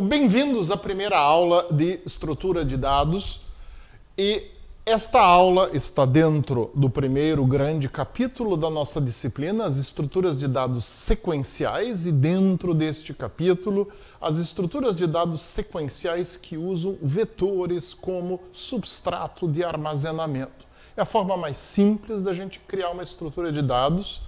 Bem-vindos à primeira aula de estrutura de dados. E esta aula está dentro do primeiro grande capítulo da nossa disciplina, as estruturas de dados sequenciais, e dentro deste capítulo, as estruturas de dados sequenciais que usam vetores como substrato de armazenamento. É a forma mais simples da gente criar uma estrutura de dados.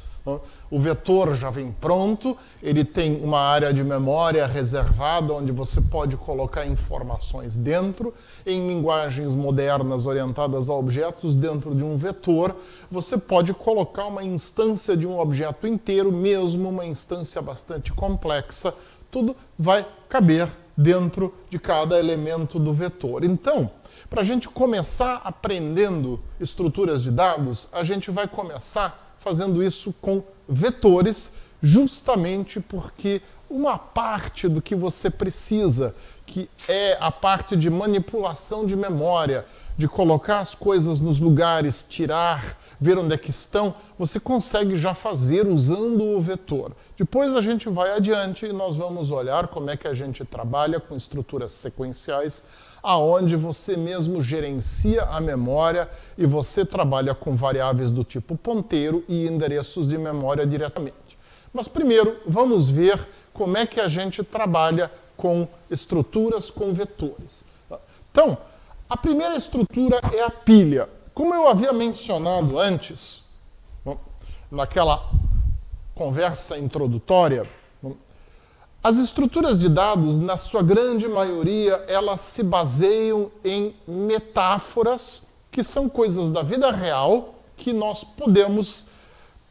O vetor já vem pronto, ele tem uma área de memória reservada onde você pode colocar informações dentro. Em linguagens modernas orientadas a objetos, dentro de um vetor, você pode colocar uma instância de um objeto inteiro, mesmo uma instância bastante complexa. Tudo vai caber dentro de cada elemento do vetor. Então, para a gente começar aprendendo estruturas de dados, a gente vai começar fazendo isso com vetores, justamente porque uma parte do que você precisa, que é a parte de manipulação de memória, de colocar as coisas nos lugares, tirar, ver onde é que estão, você consegue já fazer usando o vetor. Depois a gente vai adiante e nós vamos olhar como é que a gente trabalha com estruturas sequenciais, aonde você mesmo gerencia a memória e você trabalha com variáveis do tipo ponteiro e endereços de memória diretamente. Mas primeiro, vamos ver como é que a gente trabalha com estruturas com vetores. Então, a primeira estrutura é a pilha. Como eu havia mencionado antes, naquela conversa introdutória, as estruturas de dados, na sua grande maioria, elas se baseiam em metáforas, que são coisas da vida real, que nós podemos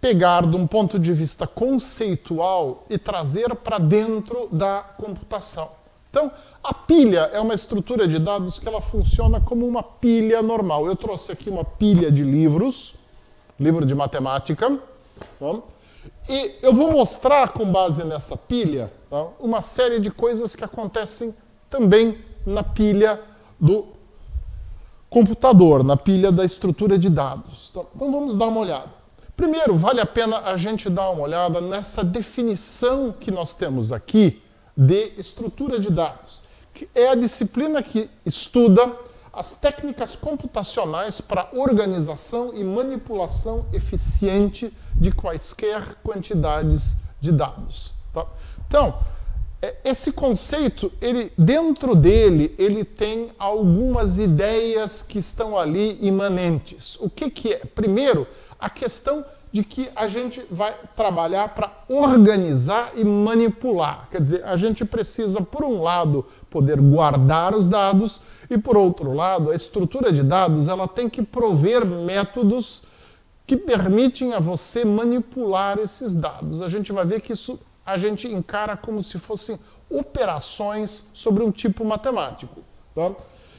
pegar de um ponto de vista conceitual e trazer para dentro da computação. Então, a pilha é uma estrutura de dados que ela funciona como uma pilha normal. Eu trouxe aqui uma pilha de livros, livro de matemática, tá? E eu vou mostrar, com base nessa pilha, tá, uma série de coisas que acontecem também na pilha do computador, na pilha da estrutura de dados. Tá? Então vamos dar uma olhada. Primeiro, vale a pena a gente dar uma olhada nessa definição que nós temos aqui de estrutura de dados, que é a disciplina que estuda as técnicas computacionais para organização e manipulação eficiente de quaisquer quantidades de dados. Tá? Então, esse conceito, dentro dele, ele tem algumas ideias que estão ali imanentes. O que é? Primeiro, a questão de que a gente vai trabalhar para organizar e manipular. Quer dizer, a gente precisa, por um lado, poder guardar os dados e, por outro lado, a estrutura de dados ela tem que prover métodos que permitem a você manipular esses dados. A gente vai ver que isso a gente encara como se fossem operações sobre um tipo matemático. Tá?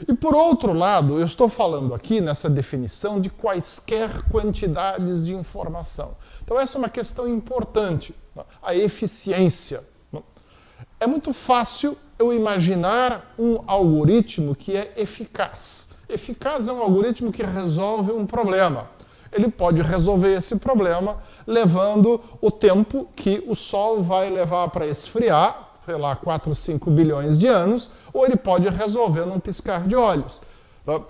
E, por outro lado, eu estou falando aqui nessa definição de quaisquer quantidades de informação. Então, essa é uma questão importante, tá? A eficiência. É muito fácil eu imaginar um algoritmo que é eficaz. Eficaz é um algoritmo que resolve um problema. Ele pode resolver esse problema levando o tempo que o Sol vai levar para esfriar, sei lá, 4 ou 5 bilhões de anos, ou ele pode resolver num piscar de olhos. Tá?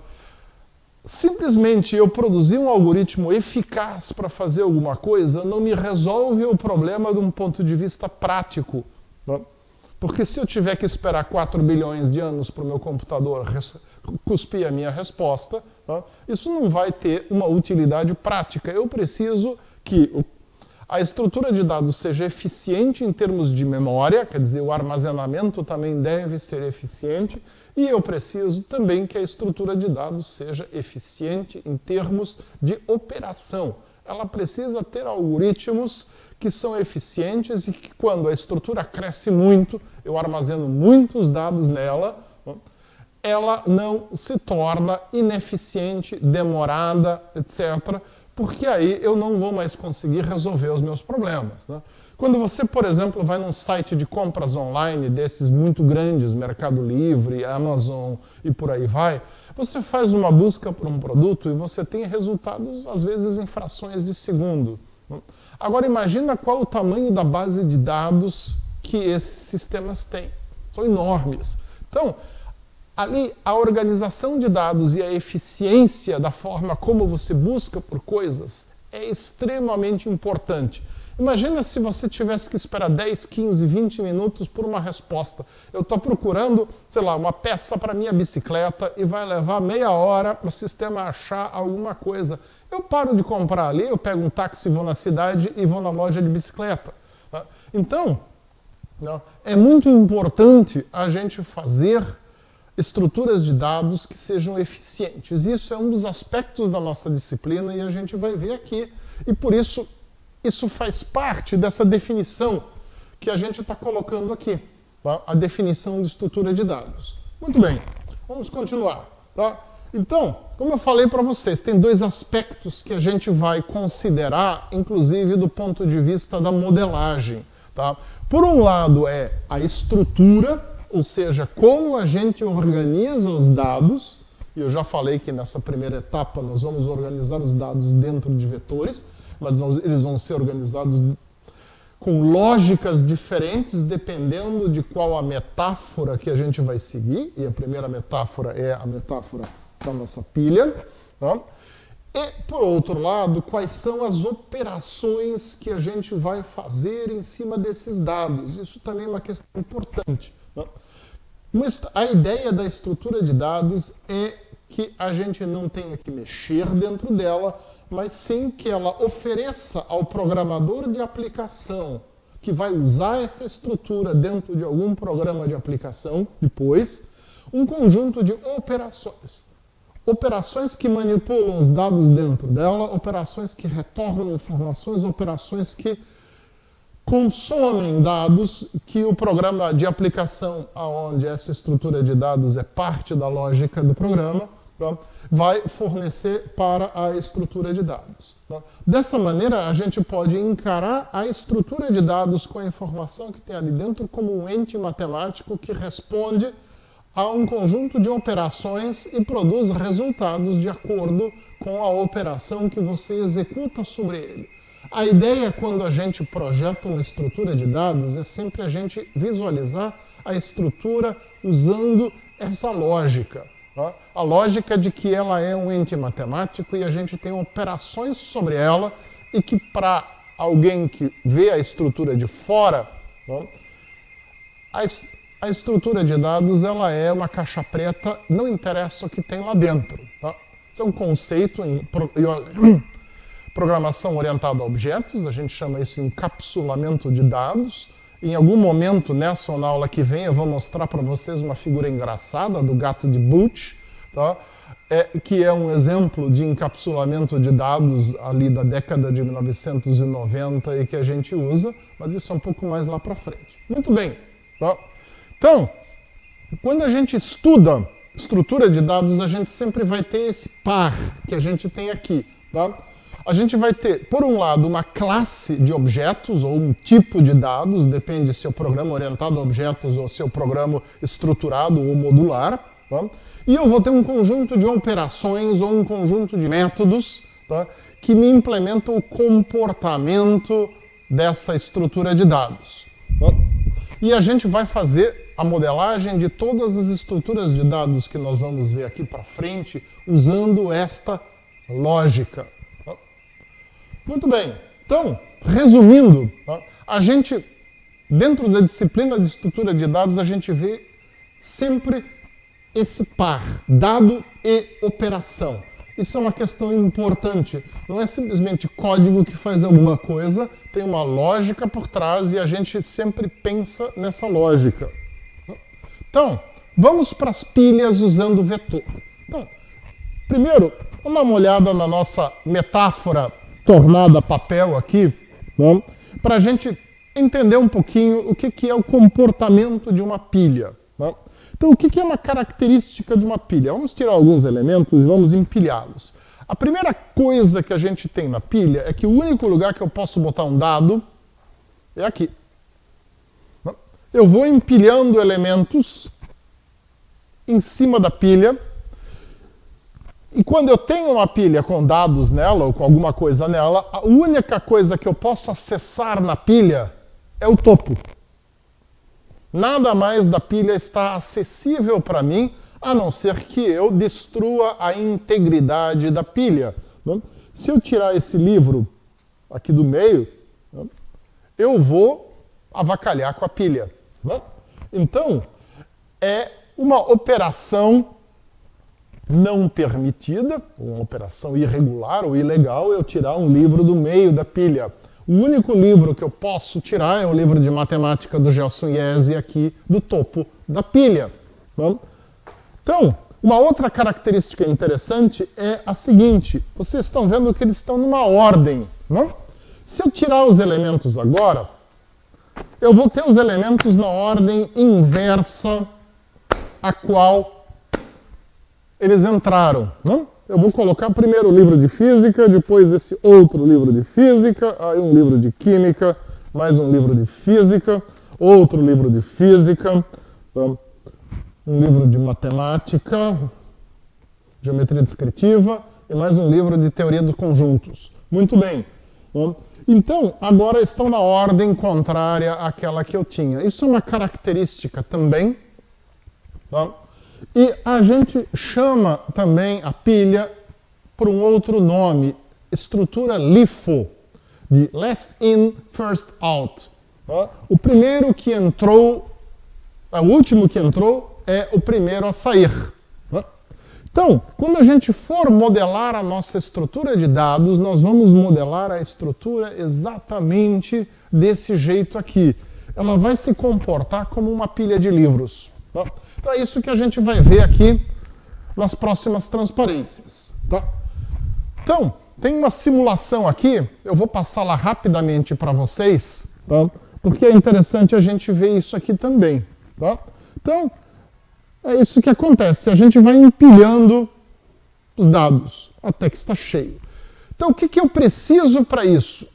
Simplesmente eu produzir um algoritmo eficaz para fazer alguma coisa não me resolve o problema de um ponto de vista prático. Tá? Porque se eu tiver que esperar 4 bilhões de anos para o meu computador cuspir a minha resposta, tá? Isso não vai ter uma utilidade prática. Eu preciso que a estrutura de dados seja eficiente em termos de memória, quer dizer, o armazenamento também deve ser eficiente, e eu preciso também que a estrutura de dados seja eficiente em termos de operação. Ela precisa ter algoritmos que são eficientes e que, quando a estrutura cresce muito, eu armazeno muitos dados nela, ela não se torna ineficiente, demorada, etc., porque aí eu não vou mais conseguir resolver os meus problemas. Né? Quando você, por exemplo, vai num site de compras online desses muito grandes, Mercado Livre, Amazon e por aí vai, você faz uma busca por um produto e você tem resultados, às vezes, em frações de segundo. Né? Agora, imagina qual o tamanho da base de dados que esses sistemas têm. são enormes. Então, ali a organização de dados e a eficiência da forma como você busca por coisas é extremamente importante. Imagina se você tivesse que esperar 10, 15, 20 minutos por uma resposta. Eu estou procurando, sei lá, uma peça para minha bicicleta e vai levar meia hora para o sistema achar alguma coisa. Eu paro de comprar ali, eu pego um táxi, vou na cidade e vou na loja de bicicleta. Então, é muito importante a gente fazer estruturas de dados que sejam eficientes. Isso é um dos aspectos da nossa disciplina e a gente vai ver aqui. E por isso faz parte dessa definição que a gente está colocando aqui, tá? A definição de estrutura de dados. Muito bem, vamos continuar. Tá? Então, como eu falei para vocês, tem dois aspectos que a gente vai considerar, inclusive do ponto de vista da modelagem. Tá? Por um lado é a estrutura, ou seja, como a gente organiza os dados, e eu já falei que nessa primeira etapa nós vamos organizar os dados dentro de vetores, mas eles vão ser organizados com lógicas diferentes, dependendo de qual a metáfora que a gente vai seguir, e a primeira metáfora é a metáfora da nossa pilha. Tá? E, por outro lado, quais são as operações que a gente vai fazer em cima desses dados. Isso também é uma questão importante. Tá? A ideia da estrutura de dados é que a gente não tenha que mexer dentro dela, mas sim que ela ofereça ao programador de aplicação que vai usar essa estrutura dentro de algum programa de aplicação, depois, um conjunto de operações. Operações que manipulam os dados dentro dela, operações que retornam informações, operações que consomem dados que o programa de aplicação, onde essa estrutura de dados é parte da lógica do programa, tá? Vai fornecer para a estrutura de dados. Tá? Dessa maneira, a gente pode encarar a estrutura de dados com a informação que tem ali dentro como um ente matemático que responde a um conjunto de operações e produz resultados de acordo com a operação que você executa sobre ele. A ideia, quando a gente projeta uma estrutura de dados, é sempre a gente visualizar a estrutura usando essa lógica. Tá? A lógica de que ela é um ente matemático e a gente tem operações sobre ela e que, para alguém que vê a estrutura de fora, tá? A estrutura de dados ela é uma caixa preta, não interessa o que tem lá dentro. Tá? Isso é um conceito em programação orientada a objetos, a gente chama isso de encapsulamento de dados. Em algum momento, nessa ou na aula que vem, eu vou mostrar para vocês uma figura engraçada do gato de Booch, tá? Que é um exemplo de encapsulamento de dados ali da década de 1990 e que a gente usa, mas isso é um pouco mais lá para frente. Muito bem. Tá? Então, quando a gente estuda estrutura de dados, a gente sempre vai ter esse par que a gente tem aqui. Tá? A gente vai ter, por um lado, uma classe de objetos ou um tipo de dados, depende se é o programa orientado a objetos ou se é o programa estruturado ou modular. Tá? E eu vou ter um conjunto de operações ou um conjunto de métodos, tá? Que me implementam o comportamento dessa estrutura de dados. Tá? E a gente vai fazer a modelagem de todas as estruturas de dados que nós vamos ver aqui para frente usando esta lógica. Muito bem, então, resumindo, tá? A gente, dentro da disciplina de estrutura de dados, a gente vê sempre esse par, dado e operação. Isso é uma questão importante, não é simplesmente código que faz alguma coisa, tem uma lógica por trás e a gente sempre pensa nessa lógica. Então, vamos para as pilhas usando vetor. Então, primeiro, uma olhada na nossa metáfora tornada papel aqui, né, para a gente entender um pouquinho o que é o comportamento de uma pilha. Né? Então, o que é uma característica de uma pilha? Vamos tirar alguns elementos e vamos empilhá-los. A primeira coisa que a gente tem na pilha é que o único lugar que eu posso botar um dado é aqui. Né? Eu vou empilhando elementos em cima da pilha. E quando eu tenho uma pilha com dados nela, ou com alguma coisa nela, a única coisa que eu posso acessar na pilha é o topo. Nada mais da pilha está acessível para mim, a não ser que eu destrua a integridade da pilha. Se eu tirar esse livro aqui do meio, eu vou avacalhar com a pilha. Então, é uma operação não permitida, uma operação irregular ou ilegal, eu tirar um livro do meio da pilha. O único livro que eu posso tirar é o livro de matemática do Gelson Iese aqui do topo da pilha. Então, uma outra característica interessante é a seguinte, vocês estão vendo que eles estão numa ordem. Se eu tirar os elementos agora, eu vou ter os elementos na ordem inversa a qual eles entraram. Eu vou colocar primeiro o livro de física, depois esse outro livro de física, aí um livro de química, mais um livro de física, outro livro de física, um livro de matemática, geometria descritiva e mais um livro de teoria dos conjuntos. Muito bem. Então, agora estão na ordem contrária àquela que eu tinha. Isso é uma característica também. E a gente chama também a pilha por um outro nome, estrutura LIFO, de last in, first out. O primeiro que entrou, o último que entrou é o primeiro a sair. Então, quando a gente for modelar a nossa estrutura de dados, nós vamos modelar a estrutura exatamente desse jeito aqui. Ela vai se comportar como uma pilha de livros. Então é isso que a gente vai ver aqui nas próximas transparências. Então, tem uma simulação aqui, eu vou passá-la rapidamente para vocês, porque é interessante a gente ver isso aqui também. Então, é isso que acontece, a gente vai empilhando os dados até que está cheio. Então, o que eu preciso para isso?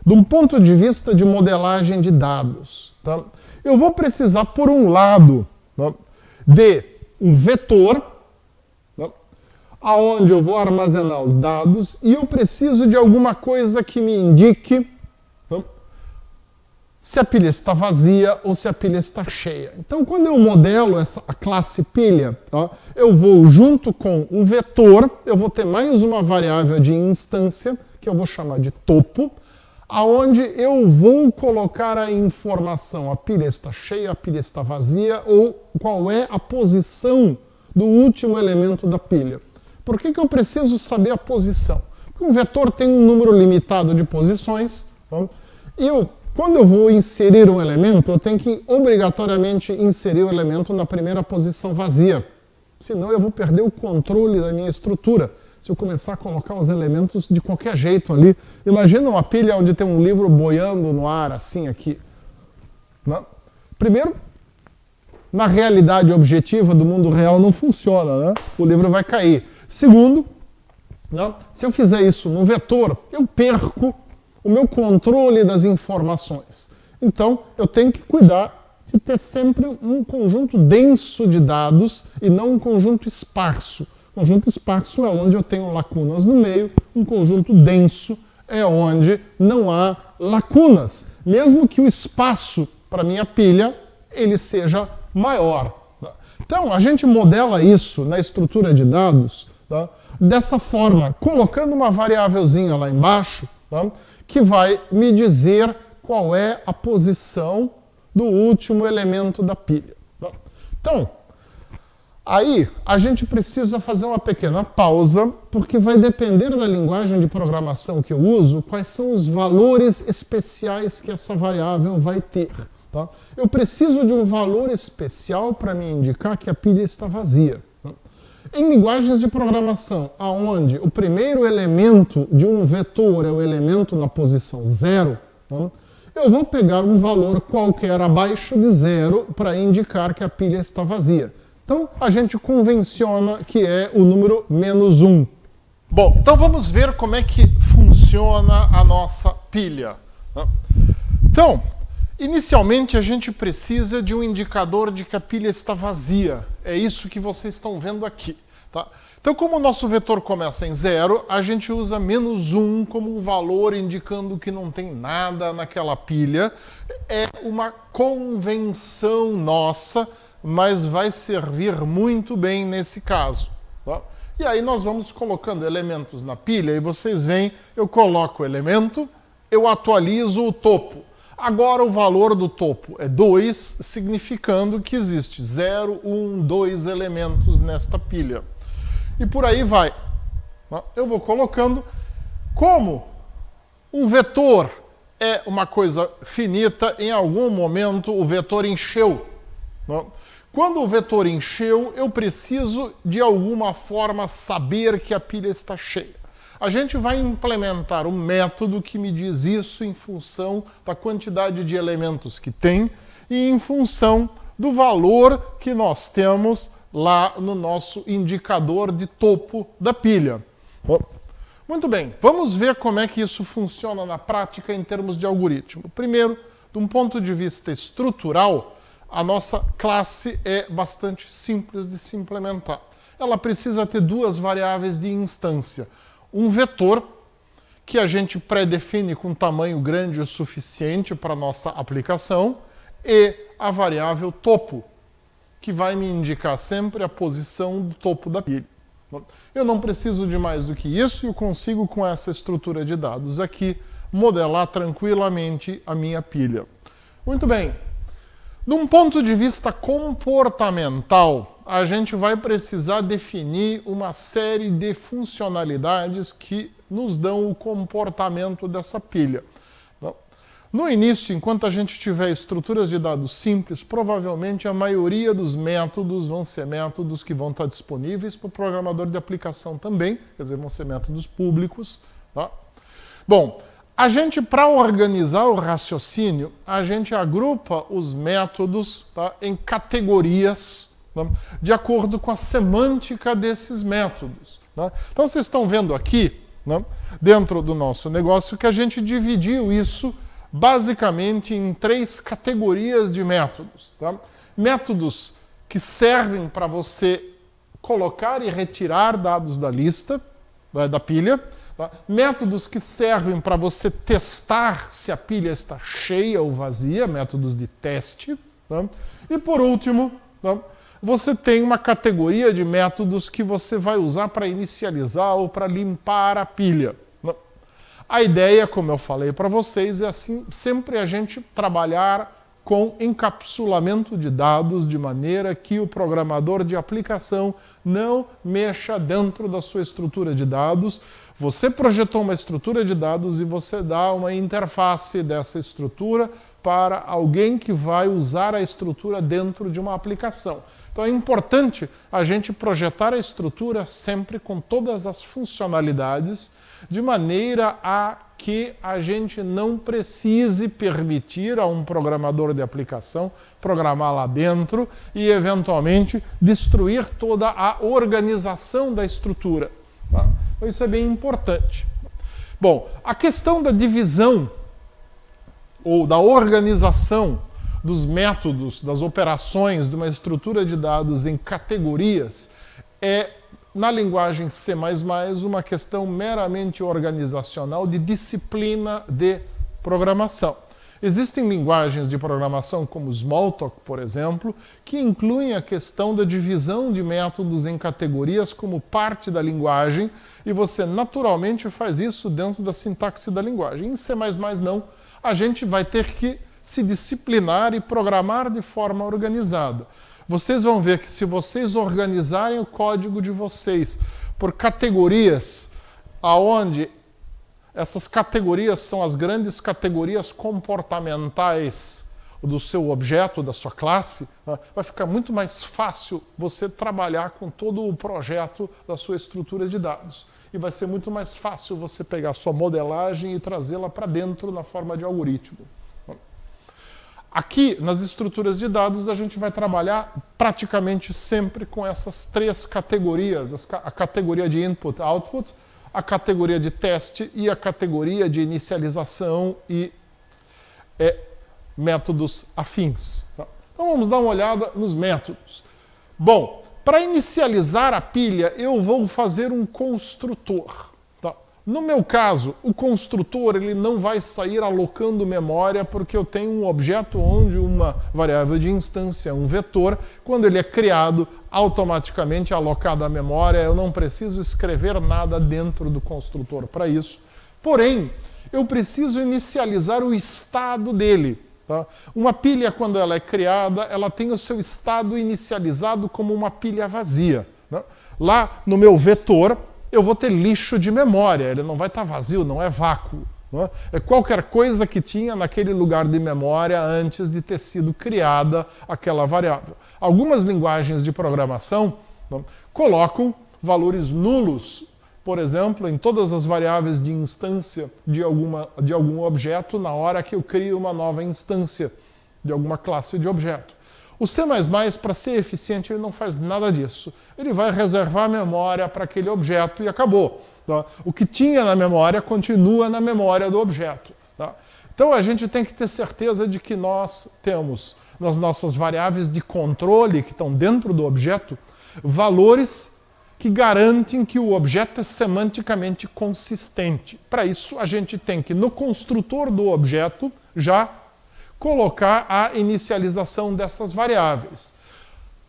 De um ponto de vista de modelagem de dados, eu vou precisar, por um lado, de um vetor, aonde eu vou armazenar os dados, e eu preciso de alguma coisa que me indique se a pilha está vazia ou se a pilha está cheia. Então, quando eu modelo a classe pilha, eu vou, junto com o vetor, eu vou ter mais uma variável de instância, que eu vou chamar de topo, aonde eu vou colocar a informação, a pilha está cheia, a pilha está vazia, ou qual é a posição do último elemento da pilha. Por que eu preciso saber a posição? Porque um vetor tem um número limitado de posições, e quando eu vou inserir um elemento, eu tenho que obrigatoriamente inserir o elemento na primeira posição vazia. Senão eu vou perder o controle da minha estrutura. Se eu começar a colocar os elementos de qualquer jeito ali. Imagina uma pilha onde tem um livro boiando no ar, assim aqui. Primeiro, na realidade objetiva do mundo real não funciona, o livro vai cair. Segundo, se eu fizer isso no vetor, eu perco o meu controle das informações. Então, eu tenho que cuidar de ter sempre um conjunto denso de dados e não um conjunto esparso. Conjunto esparso é onde eu tenho lacunas no meio, um conjunto denso é onde não há lacunas, mesmo que o espaço para minha pilha ele seja maior. Então, a gente modela isso na estrutura de dados dessa forma, colocando uma variávelzinha lá embaixo, que vai me dizer qual é a posição do último elemento da pilha. Então, aí a gente precisa fazer uma pequena pausa, porque vai depender da linguagem de programação que eu uso, quais são os valores especiais que essa variável vai ter. Eu preciso de um valor especial para me indicar que a pilha está vazia. Em linguagens de programação, onde o primeiro elemento de um vetor é o elemento na posição 0, eu vou pegar um valor qualquer abaixo de 0 para indicar que a pilha está vazia. Então, a gente convenciona que é o número -1. Bom, então vamos ver como é que funciona a nossa pilha. Então, inicialmente a gente precisa de um indicador de que a pilha está vazia. É isso que vocês estão vendo aqui. Então, como o nosso vetor começa em 0, a gente usa -1 como um valor indicando que não tem nada naquela pilha. É uma convenção nossa, mas vai servir muito bem nesse caso. Tá? E aí nós vamos colocando elementos na pilha e vocês veem, eu coloco o elemento, eu atualizo o topo. Agora o valor do topo é 2, significando que existe 0, 1, 2 elementos nesta pilha. E por aí vai. Eu vou colocando. Como um vetor é uma coisa finita, em algum momento o vetor encheu. Quando o vetor encheu, eu preciso de alguma forma saber que a pilha está cheia. A gente vai implementar um método que me diz isso em função da quantidade de elementos que tem e em função do valor que nós temos lá no nosso indicador de topo da pilha. Muito bem, vamos ver como é que isso funciona na prática em termos de algoritmo. Primeiro, de um ponto de vista estrutural, a nossa classe é bastante simples de se implementar. Ela precisa ter duas variáveis de instância. Um vetor, que a gente pré-define com tamanho grande o suficiente para a nossa aplicação, e a variável topo, que vai me indicar sempre a posição do topo da pilha. Eu não preciso de mais do que isso e eu consigo, com essa estrutura de dados aqui, modelar tranquilamente a minha pilha. Muito bem. De um ponto de vista comportamental, a gente vai precisar definir uma série de funcionalidades que nos dão o comportamento dessa pilha. No início, enquanto a gente tiver estruturas de dados simples, provavelmente a maioria dos métodos vão ser métodos que vão estar disponíveis para o programador de aplicação também, quer dizer, vão ser métodos públicos. Tá? Bom, a gente, para organizar o raciocínio, a gente agrupa os métodos, tá, em categorias, tá, de acordo com a semântica desses métodos. Tá? Então, vocês estão vendo aqui, né, dentro do nosso negócio, que a gente dividiu isso basicamente em 3 categorias de métodos. Tá? Métodos que servem para você colocar e retirar dados da lista, da pilha. Tá? Métodos que servem para você testar se a pilha está cheia ou vazia, métodos de teste. Tá? E por último, tá, você tem uma categoria de métodos que você vai usar para inicializar ou para limpar a pilha. A ideia, como eu falei para vocês, é assim, sempre a gente trabalhar com encapsulamento de dados de maneira que o programador de aplicação não mexa dentro da sua estrutura de dados. Você projetou uma estrutura de dados e você dá uma interface dessa estrutura para alguém que vai usar a estrutura dentro de uma aplicação. Então é importante a gente projetar a estrutura sempre com todas as funcionalidades, de maneira a que a gente não precise permitir a um programador de aplicação programar lá dentro e, eventualmente, destruir toda a organização da estrutura. Tá? Então, isso é bem importante. Bom, a questão da divisão ou da organização dos métodos, das operações de uma estrutura de dados em categorias é, na linguagem C++, uma questão meramente organizacional de disciplina de programação. Existem linguagens de programação como Smalltalk, por exemplo, que incluem a questão da divisão de métodos em categorias como parte da linguagem e você naturalmente faz isso dentro da sintaxe da linguagem. Em C++ não. A gente vai ter que se disciplinar e programar de forma organizada. Vocês vão ver que se vocês organizarem o código de vocês por categorias, aonde essas categorias são as grandes categorias comportamentais do seu objeto, da sua classe, vai ficar muito mais fácil você trabalhar com todo o projeto da sua estrutura de dados. E vai ser muito mais fácil você pegar a sua modelagem e trazê-la para dentro na forma de algoritmo. Aqui, nas estruturas de dados, a gente vai trabalhar praticamente sempre com essas 3 categorias. A categoria de input-output, a categoria de teste e a categoria de inicialização e métodos afins. Tá? Então, vamos dar uma olhada nos métodos. Bom, Para inicializar a pilha, eu vou fazer um construtor. Tá? No meu caso, o construtor ele não vai sair alocando memória porque eu tenho um objeto onde uma variável de instância, um vetor, quando ele é criado, automaticamente é alocada a memória, eu não preciso escrever nada dentro do construtor para isso. Porém, eu preciso inicializar o estado dele. Tá? Uma pilha, quando ela é criada, ela tem o seu estado inicializado como uma pilha vazia. Né? Lá no meu vetor, eu vou ter lixo de memória, ele não vai estar vazio, não é vácuo. Né? É qualquer coisa que tinha naquele lugar de memória antes de ter sido criada aquela variável. Algumas linguagens de programação, né, colocam valores nulos, por exemplo, em todas as variáveis de instância de algum objeto na hora que eu crio uma nova instância de alguma classe de objeto. O C++, para ser eficiente, ele não faz nada disso. Ele vai reservar a memória para aquele objeto e acabou. Tá? O que tinha na memória continua na memória do objeto. Tá? Então a gente tem que ter certeza de que nós temos nas nossas variáveis de controle que estão dentro do objeto valores que garantem que o objeto é semanticamente consistente. Para isso, a gente tem que, no construtor do objeto, já colocar a inicialização dessas variáveis.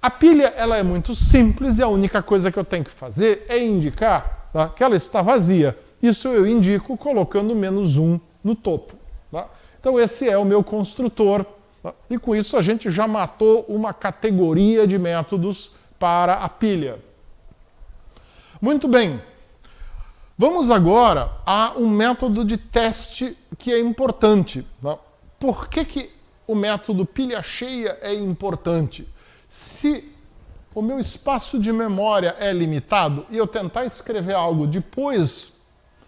A pilha ela é muito simples e a única coisa que eu tenho que fazer é indicar, tá, que ela está vazia. Isso eu indico colocando -1 no topo. Tá? Então esse é o meu construtor. Tá? E com isso a gente já matou uma categoria de métodos para a pilha. Muito bem, vamos agora a um método de teste que é importante. Tá? Por que o método pilha cheia é importante? Se o meu espaço de memória é limitado e eu tentar escrever algo depois,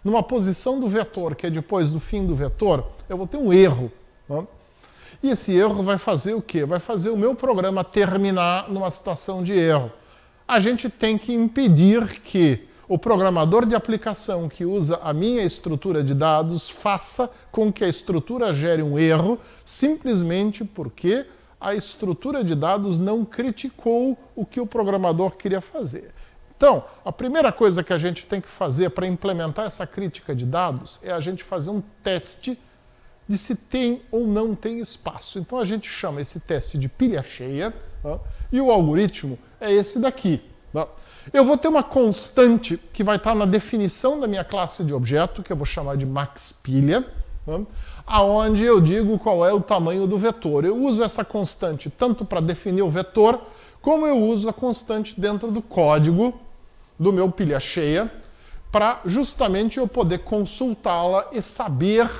numa posição do vetor, que é depois do fim do vetor, eu vou ter um erro. Tá? E esse erro vai fazer o quê? Vai fazer o meu programa terminar numa situação de erro. A gente tem que impedir que o programador de aplicação que usa a minha estrutura de dados faça com que a estrutura gere um erro simplesmente porque a estrutura de dados não criticou o que o programador queria fazer. Então, a primeira coisa que a gente tem que fazer para implementar essa crítica de dados é a gente fazer um teste de se tem ou não tem espaço. Então a gente chama esse teste de pilha cheia, tá? E o algoritmo é esse daqui. Tá? Eu vou ter uma constante que vai estar na definição da minha classe de objeto, que eu vou chamar de maxPilha, tá? Aonde eu digo qual é o tamanho do vetor. Eu uso essa constante tanto para definir o vetor, como eu uso a constante dentro do código do meu pilha cheia, para justamente eu poder consultá-la e saber,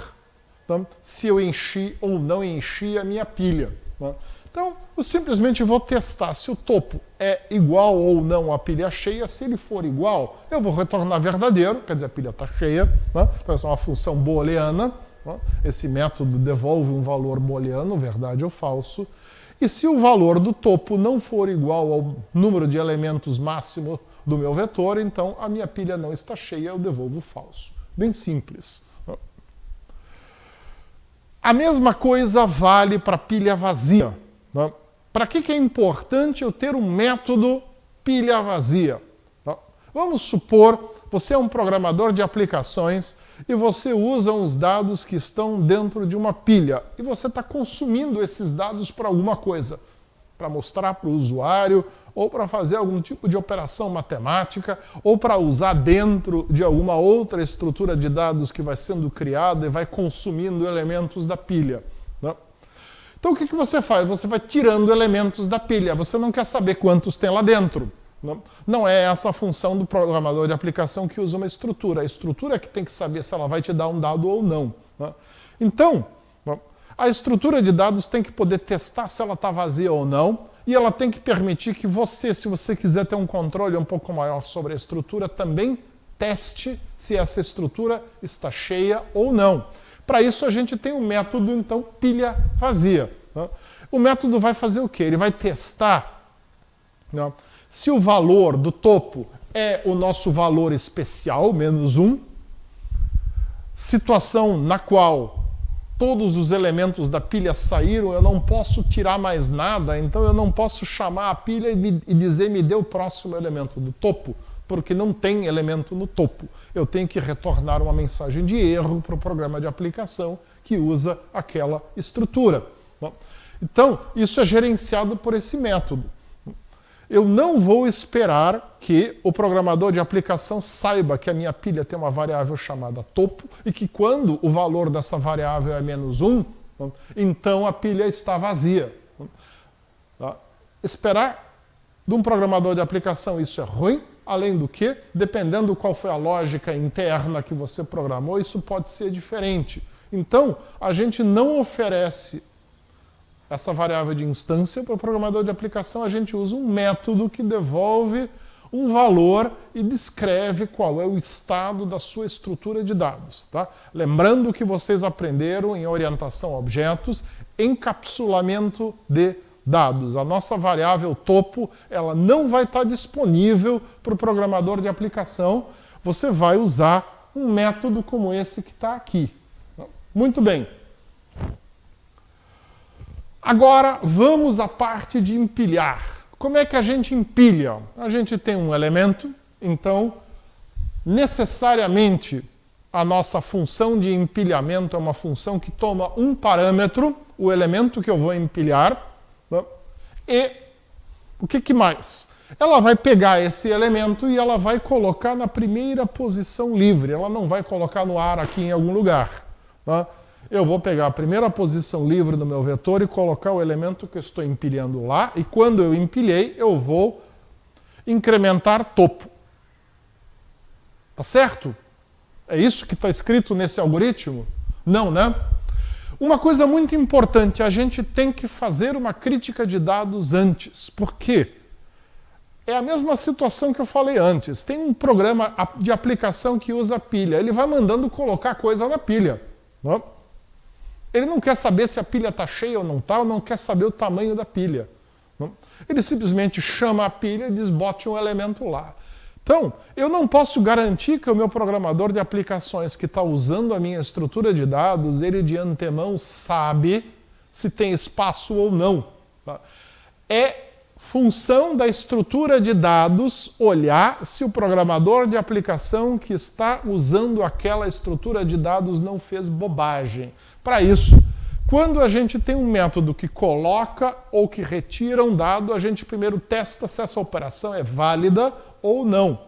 tá, se eu enchi ou não enchi a minha pilha. Tá? Então, eu simplesmente vou testar se o topo é igual ou não à pilha cheia. Se ele for igual, eu vou retornar verdadeiro, quer dizer, a pilha está cheia. Tá? Então, essa é uma função booleana. Tá? Esse método devolve um valor booleano, verdade ou falso. E se o valor do topo não for igual ao número de elementos máximo do meu vetor, então a minha pilha não está cheia, eu devolvo falso. Bem simples. A mesma coisa vale para pilha vazia. Tá? Para que é importante eu ter um método pilha vazia? Tá? Vamos supor, você é um programador de aplicações e você usa uns dados que estão dentro de uma pilha e você está consumindo esses dados para alguma coisa, para mostrar para o usuário, ou para fazer algum tipo de operação matemática, ou para usar dentro de alguma outra estrutura de dados que vai sendo criada e vai consumindo elementos da pilha. Né? Então o que você faz? Você vai tirando elementos da pilha, você não quer saber quantos tem lá dentro. Não é essa a função do programador de aplicação que usa uma estrutura. A estrutura é que tem que saber se ela vai te dar um dado ou não. Né? Então, a estrutura de dados tem que poder testar se ela está vazia ou não, e ela tem que permitir que você, se você quiser ter um controle um pouco maior sobre a estrutura, também teste se essa estrutura está cheia ou não. Para isso a gente tem um método, então, pilha vazia. Né? O método vai fazer o quê? Ele vai testar, né, se o valor do topo é o nosso valor especial, -1, situação na qual todos os elementos da pilha saíram, eu não posso tirar mais nada, então eu não posso chamar a pilha e dizer me dê o próximo elemento do topo, porque não tem elemento no topo. Eu tenho que retornar uma mensagem de erro para o programa de aplicação que usa aquela estrutura. Então, isso é gerenciado por esse método. Eu não vou esperar que o programador de aplicação saiba que a minha pilha tem uma variável chamada topo e que quando o valor dessa variável é -1, então a pilha está vazia. Esperar de um programador de aplicação isso é ruim, além do que, dependendo qual foi a lógica interna que você programou, isso pode ser diferente. Então, a gente não oferece essa variável de instância para o programador de aplicação, a gente usa um método que devolve um valor e descreve qual é o estado da sua estrutura de dados. Tá? Lembrando que vocês aprenderam em orientação a objetos, encapsulamento de dados. A nossa variável topo, ela não vai estar disponível para o programador de aplicação. Você vai usar um método como esse que está aqui. Muito bem. Agora, vamos à parte de empilhar. Como é que a gente empilha? A gente tem um elemento, então, necessariamente, a nossa função de empilhamento é uma função que toma um parâmetro, o elemento que eu vou empilhar, né? E o que mais? Ela vai pegar esse elemento e ela vai colocar na primeira posição livre, ela não vai colocar no ar aqui em algum lugar. Né? Eu vou pegar a primeira posição livre do meu vetor e colocar o elemento que eu estou empilhando lá, e quando eu empilhei, eu vou incrementar topo. Tá certo? É isso que está escrito nesse algoritmo? Não, né? Uma coisa muito importante, a gente tem que fazer uma crítica de dados antes. Por quê? É a mesma situação que eu falei antes. Tem um programa de aplicação que usa pilha. Ele vai mandando colocar coisa na pilha. Né? Ele não quer saber se a pilha está cheia ou não está, ou não quer saber o tamanho da pilha. Não? Ele simplesmente chama a pilha e diz, bote um elemento lá. Então, eu não posso garantir que o meu programador de aplicações que está usando a minha estrutura de dados, ele de antemão sabe se tem espaço ou não. Tá? É função da estrutura de dados olhar se o programador de aplicação que está usando aquela estrutura de dados não fez bobagem. Para isso, quando a gente tem um método que coloca ou que retira um dado, a gente primeiro testa se essa operação é válida ou não.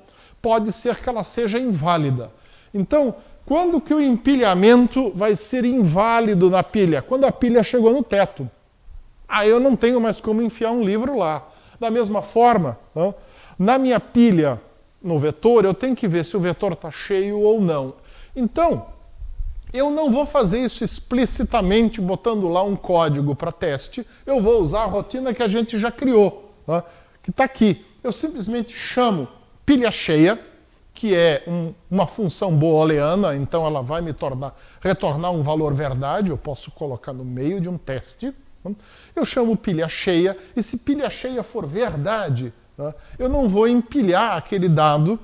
Pode ser que ela seja inválida. Então, quando que o empilhamento vai ser inválido na pilha? Quando a pilha chegou no teto. Aí eu não tenho mais como enfiar um livro lá. Da mesma forma, né, na minha pilha, no vetor, eu tenho que ver se o vetor está cheio ou não. Então, eu não vou fazer isso explicitamente botando lá um código para teste, eu vou usar a rotina que a gente já criou, né, que está aqui. Eu simplesmente chamo pilha cheia, que é uma função booleana, então ela vai me retornar um valor verdade, eu posso colocar no meio de um teste. Eu chamo pilha cheia, e se pilha cheia for verdade, né, eu não vou empilhar aquele dado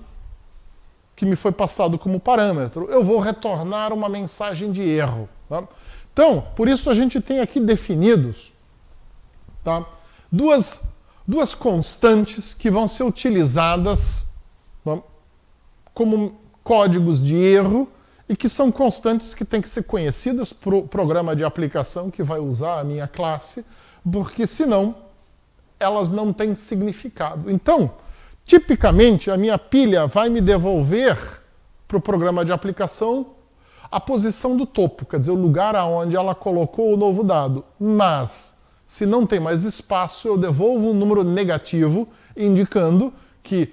que me foi passado como parâmetro, eu vou retornar uma mensagem de erro. Tá? Então, por isso a gente tem aqui definidos, tá, duas constantes que vão ser utilizadas, tá, como códigos de erro, e que são constantes que têm que ser conhecidas para o programa de aplicação que vai usar a minha classe, porque senão elas não têm significado. Então, tipicamente, a minha pilha vai me devolver para o programa de aplicação a posição do topo, quer dizer, o lugar aonde ela colocou o novo dado. Mas, se não tem mais espaço, eu devolvo um número negativo, indicando que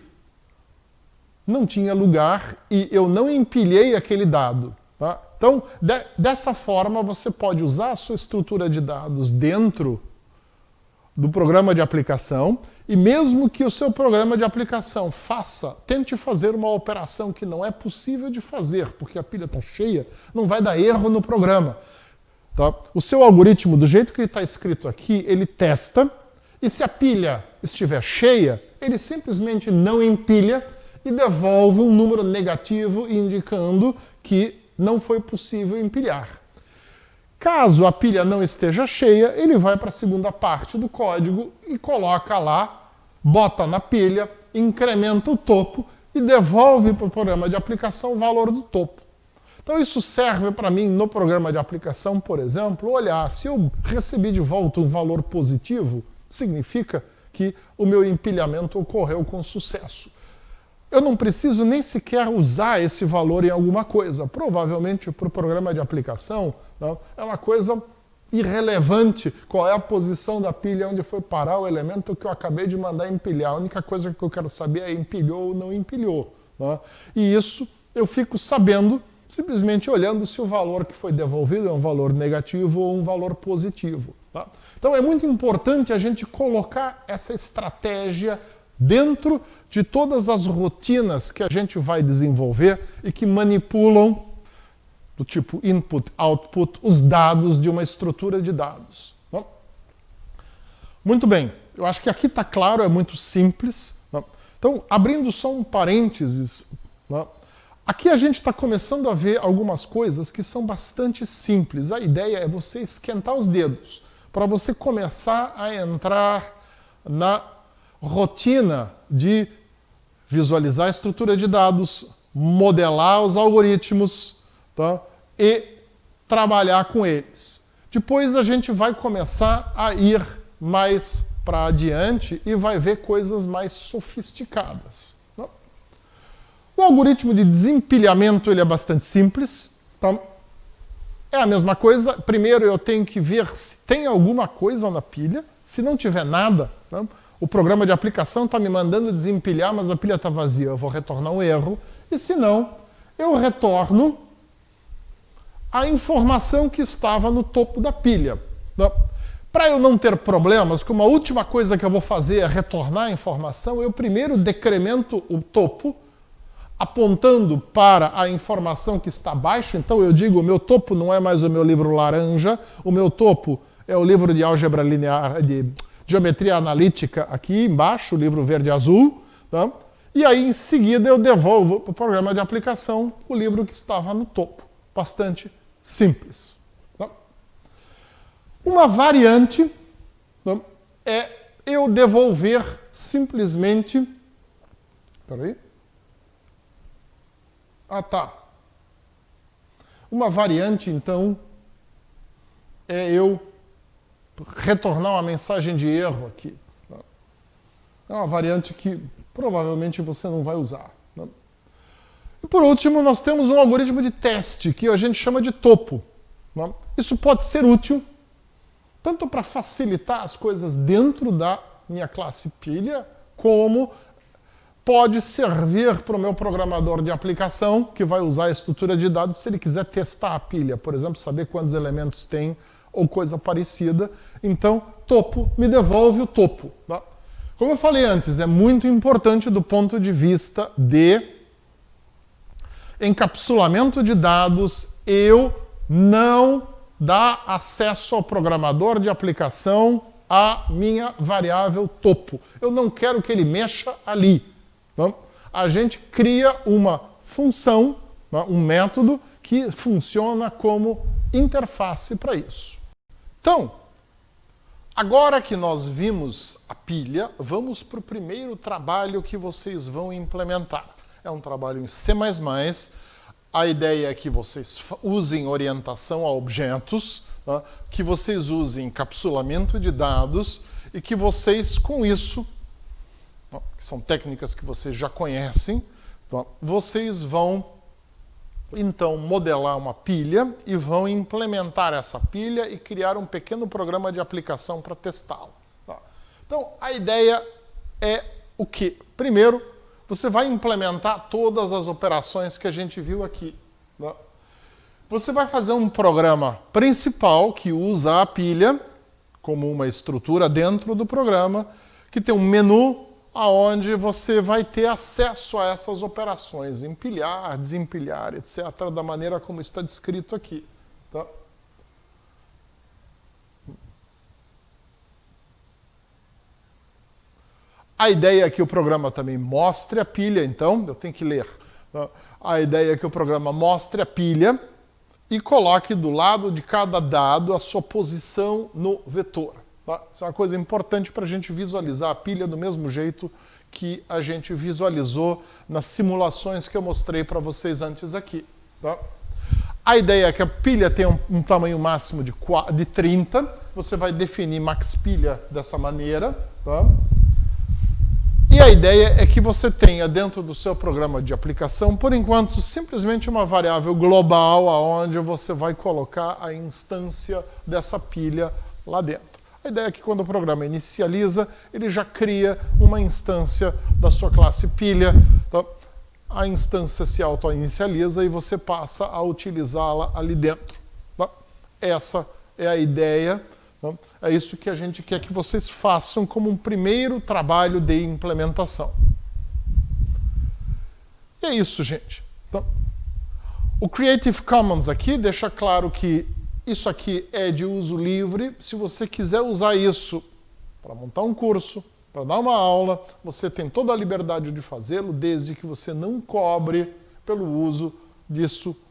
não tinha lugar e eu não empilhei aquele dado. Tá? Então, dessa forma, você pode usar a sua estrutura de dados dentro do programa de aplicação, e mesmo que o seu programa de aplicação tente fazer uma operação que não é possível de fazer, porque a pilha está cheia, não vai dar erro no programa. Tá? O seu algoritmo, do jeito que ele está escrito aqui, ele testa, e se a pilha estiver cheia, ele simplesmente não empilha, e devolve um número negativo indicando que não foi possível empilhar. Caso a pilha não esteja cheia, ele vai para a segunda parte do código e coloca lá, bota na pilha, incrementa o topo e devolve para o programa de aplicação o valor do topo. Então isso serve para mim no programa de aplicação, por exemplo, olhar se eu recebi de volta um valor positivo, significa que o meu empilhamento ocorreu com sucesso. Eu não preciso nem sequer usar esse valor em alguma coisa. Provavelmente para o programa de aplicação, não, é uma coisa irrelevante qual é a posição da pilha onde foi parar o elemento que eu acabei de mandar empilhar. A única coisa que eu quero saber é empilhou ou não empilhou. Não? E isso eu fico sabendo simplesmente olhando se o valor que foi devolvido é um valor negativo ou um valor positivo. Tá? Então é muito importante a gente colocar essa estratégia dentro de todas as rotinas que a gente vai desenvolver e que manipulam, do tipo input, output, os dados de uma estrutura de dados. Tá? Muito bem, eu acho que aqui está claro, é muito simples. Tá? Então, abrindo só um parênteses, tá? Aqui a gente está começando a ver algumas coisas que são bastante simples. A ideia é você esquentar os dedos para você começar a entrar na rotina de visualizar a estrutura de dados, modelar os algoritmos, tá? E trabalhar com eles. Depois a gente vai começar a ir mais para adiante e vai ver coisas mais sofisticadas. Tá? O algoritmo de desempilhamento ele é bastante simples. Tá? É a mesma coisa. Primeiro eu tenho que ver se tem alguma coisa na pilha. Se não tiver nada, tá? O programa de aplicação está me mandando desempilhar, mas a pilha está vazia. Eu vou retornar um erro. E se não, eu retorno a informação que estava no topo da pilha. Para eu não ter problemas, como a última coisa que eu vou fazer é retornar a informação, eu primeiro decremento o topo, apontando para a informação que está abaixo. Então eu digo, o meu topo não é mais o meu livro laranja, o meu topo é o livro de álgebra linear, de geometria analítica aqui embaixo, o livro verde-azul. Tá? E aí, em seguida, eu devolvo para o programa de aplicação o livro que estava no topo. Bastante simples. Tá? Uma variante, tá, é eu devolver simplesmente... Peraí. Ah, tá. Uma variante, então, é eu retornar uma mensagem de erro aqui. Tá? É uma variante que provavelmente você não vai usar. Tá? E por último, nós temos um algoritmo de teste que a gente chama de topo. Tá? Isso pode ser útil tanto para facilitar as coisas dentro da minha classe pilha, como pode servir para o meu programador de aplicação, que vai usar a estrutura de dados se ele quiser testar a pilha, por exemplo, saber quantos elementos tem ou coisa parecida. Então, topo me devolve o topo. Tá? Como eu falei antes, é muito importante do ponto de vista de encapsulamento de dados, eu não dar acesso ao programador de aplicação à minha variável topo. Eu não quero que ele mexa ali. Tá? A gente cria uma função, tá? Um método que funciona como interface para isso. Então, agora que nós vimos a pilha, vamos para o primeiro trabalho que vocês vão implementar. É um trabalho em C++. A ideia é que vocês usem orientação a objetos, tá? Que vocês usem encapsulamento de dados e que vocês, com isso, tá? Que são técnicas que vocês já conhecem, tá? Vocês vão então modelar uma pilha e vão implementar essa pilha e criar um pequeno programa de aplicação para testá-la. Tá? Então, a ideia é o quê? Primeiro, você vai implementar todas as operações que a gente viu aqui. Tá? Você vai fazer um programa principal que usa a pilha como uma estrutura dentro do programa, que tem um menu aonde você vai ter acesso a essas operações, empilhar, desempilhar, etc., da maneira como está descrito aqui. Tá? A ideia é que o programa também mostre a pilha, então, eu tenho que ler. Tá? A ideia é que o programa mostre a pilha e coloque do lado de cada dado a sua posição no vetor. Tá? Isso é uma coisa importante para a gente visualizar a pilha do mesmo jeito que a gente visualizou nas simulações que eu mostrei para vocês antes aqui. Tá? A ideia é que a pilha tem um tamanho máximo de 30. Você vai definir max pilha dessa maneira. Tá? E a ideia é que você tenha dentro do seu programa de aplicação, por enquanto, simplesmente uma variável global aonde você vai colocar a instância dessa pilha lá dentro. A ideia é que quando o programa inicializa, ele já cria uma instância da sua classe pilha. Tá? A instância se auto-inicializa e você passa a utilizá-la ali dentro. Tá? Essa é a ideia. Tá? É isso que a gente quer que vocês façam como um primeiro trabalho de implementação. E é isso, gente. Tá? O Creative Commons aqui deixa claro que isso aqui é de uso livre. Se você quiser usar isso para montar um curso, para dar uma aula, você tem toda a liberdade de fazê-lo, desde que você não cobre pelo uso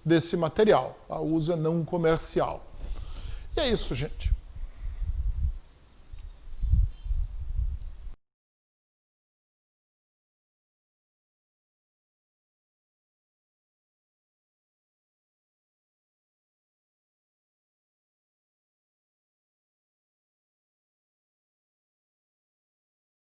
desse material. O uso é não comercial. E é isso, gente.